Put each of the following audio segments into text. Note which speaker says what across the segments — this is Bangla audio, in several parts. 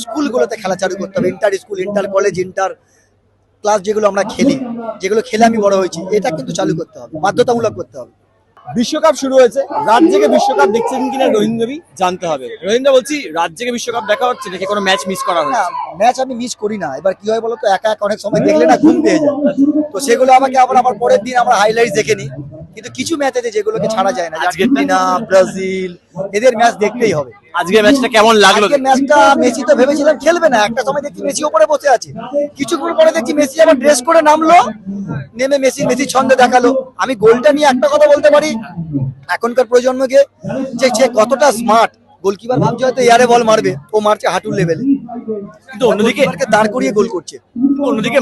Speaker 1: স্কুলগুলোতে খেলা চালু করতে হবে। Inter school, inter college, inter class যেগুলো আমরা খেলি, যেগুলো খেলে আমি বড় হয়েছি, এটা কিন্তু চালু করতে হবে, বাধ্যতামূলক করতে হবে।
Speaker 2: বিশ্বকাপ শুরু হয়েছে, রাত জেগে বিশ্বকাপ দেখছেন কিনা রবীন্দ্রবি জানতে হবে। রবীন্দ্র বলছি, রাত জেগে বিশ্বকাপ দেখা হচ্ছে নাকি কোনো ম্যাচ মিস করা
Speaker 1: না,
Speaker 2: হয়েছে?
Speaker 1: ম্যাচ আমি মিস করি না। এবার কি হয় বলতো, একা একা অনেক সময় দেখলে না ঘুম পেয়ে যায়, তো সেগুলো আমাকে আবার আমার পরের দিন আমরা হাইলাইট দেখে নিই। কিন্তু কিছু ম্যাচ আছে যেগুলোকে ছাড়া যায় না, আর্জেন্টিনা, ব্রাজিল, এদের ম্যাচ দেখতেই হবে।
Speaker 2: আজকের ম্যাচটা কেমন লাগলো?
Speaker 1: আজকের ম্যাচটা মেসি তো ভেবেছিলাম খেলবে না, একটা সময় দেখছি মেসি ওপরে বসে আছে, কিছুক্ষণ পরে দেখছি মেসি আবার ড্রেস করে নামলো, নেমে মেসি ছন্দে দেখালো। আমি গোলটা নিয়ে একটা কথা বলতে পারি, এখনকার প্রজন্মকে, যে সে কতটা স্মার্ট। গোলকিপার ভাবছে হয়তো এয়ারে বল মারবে, ও মারছে হাঁটুর লেভেলে,
Speaker 2: কিন্তু অন্যদিকে
Speaker 1: দাঁড় করিয়ে গোল করছে।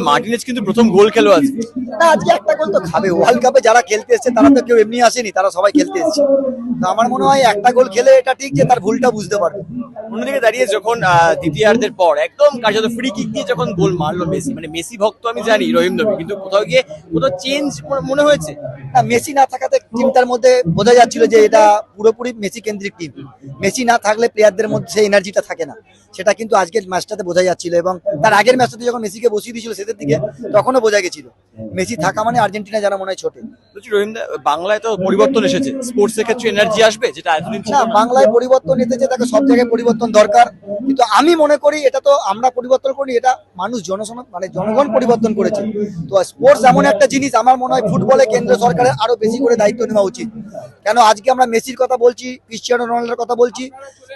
Speaker 2: মার্টিনেজ কিন্তু প্রথম গোল খেলো আজকে।
Speaker 1: না, আজকে একটা গোল তো খাবে। ওয়ার্ল্ড কাপে যারা খেলতে এসছে তারা তো কেউ এমনি আসেনি, তারা সবাই খেলতে এসছে। তো আমার মনে হয় একটা গোল খেলে এটা ঠিক যে তার ভুলটা বুঝতে পারবে।
Speaker 2: অন্যদিকে দাঁড়িয়ে যখন দ্বিতীয়ার্ধের পর একদম কার্যত ফ্রি কিক দিয়ে যখন গোল মারলো মেসি, মানে মেসি ভক্ত আমি জানি রহিমনবী, কিন্তু কোথাও গিয়ে কোথাও চেঞ্জ মনে হয়েছে
Speaker 1: না, মেসি না থাকাতে টিমটার মধ্যে বোঝা যাচ্ছিল যে এটা পুরোপুরি মেসি কেন্দ্রিক টিম। মেসি না থাকলে প্লেয়ারদের মধ্যে সেই এনার্জিটা থাকে না, সেটা কিন্তু আজকের ম্যাচটাতে বোঝা যাচ্ছিল। এবং তার আগের ম্যাচটাতে যখন মেসিকে বসিয়ে দিয়েছিল শেষের দিকে, তখনও বোঝা গেছিল মেসি থাকা মানে আর্জেন্টিনা যেন মনে হয় ছোটে।
Speaker 2: বলছি রহিমদা, বাংলায় তো পরিবর্তন এসেছে, স্পোর্টস এর ক্ষেত্রে এনার্জি আসবে যেটা এতদিন ছিল
Speaker 1: না,
Speaker 2: না।
Speaker 1: বাংলায় পরিবর্তন এসেছে, তাকে সব জায়গায় পরিবর্তন দরকার। কিন্তু আমি মনে করি এটা তো আমরা পরিবর্তন করি, এটা মানুষ মানে জনগণ পরিবর্তন করেছে। তো স্পোর্টস এমন একটা জিনিস, আমার মনে হয় ফুটবলে কেন্দ্র সরকারের আরো বেশি করে দায়িত্ব নেওয়া উচিত। কেন আজকে আমরা মেসির কথা বলছি, ক্রিশ্চিয়ানো রোনাল্ডোর কথা বলছি,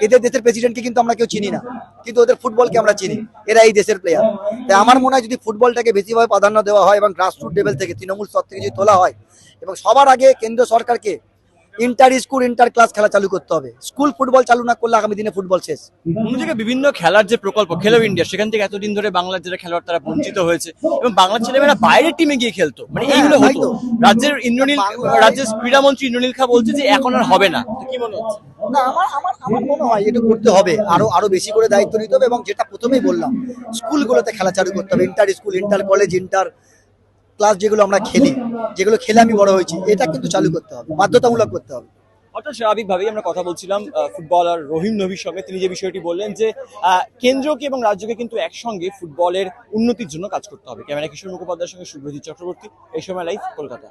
Speaker 1: এদের দেশের প্রেসিডেন্টকে কিন্তু আমরা কেউ চিনি না, কিন্তু ওদের ফুটবলকে আমরা চিনি, এরা এই দেশের প্লেয়ার। তাই আমার মনে হয় যদি ফুটবলটাকে বেশিভাবে প্রাধান্য দেওয়া হয় এবং গ্রাসরুট লেভেল থেকে, তৃণমূল স্তর থেকে যদি তোলা হয়, এবং সবার আগে কেন্দ্র সরকারকে ইন্টার স্কুল, ইন্টার ক্লাস খেলা চালু করতে হবে। স্কুল ফুটবল চালু না করলে আগামী দিনে ফুটবল শেষ।
Speaker 2: অন্যদিকে বিভিন্ন খেলার যে প্রকল্প খেলো ইন্ডিয়া, সেখান থেকে এতদিন ধরে বাংলার যারা খেলোয়াড় তারা বঞ্চিত হয়েছে, এবং বাংলার ছেলেমেয়েরা বাইরের টিমে গিয়ে খেলতো, মানে এইগুলো
Speaker 1: তাই
Speaker 2: হতো।
Speaker 1: তো।
Speaker 2: রাজ্যের ইন্দ্রনীল, রাজ্যের ক্রীড়ামন্ত্রী ইন্দ্রনীল খা বলছে যে এখন আর হবে না। তো কি মনে হচ্ছে?
Speaker 1: না, আমার মনে হয় এটা করতে হবে, আরো বেশি করে দায়িত্ব নিতে হবে। এবং যেটা প্রথমেই বললাম, স্কুলগুলোতে খেলা চালু করতে হবে। Inter school, inter college, inter class যেগুলো আমরা খেলি, যেগুলো খেলে আমি বড় হয়েছি, এটা কিন্তু চালু করতে হবে, বাধ্যতামূলক করতে হবে।
Speaker 2: অর্থাৎ স্বাভাবিকভাবেই আমরা কথা বলছিলাম ফুটবলার রহিম নবীর সঙ্গে। তিনি যে বিষয়টি বললেন যে কেন্দ্রকে এবং রাজ্যকে কিন্তু একসঙ্গে ফুটবলের উন্নতির জন্য কাজ করতে হবে। ক্যামেরা কিশোর মুখোপাধ্যায়ের সঙ্গে শুভ্রজিৎ চক্রবর্তী, এই সময় লাইভ, কলকাতা।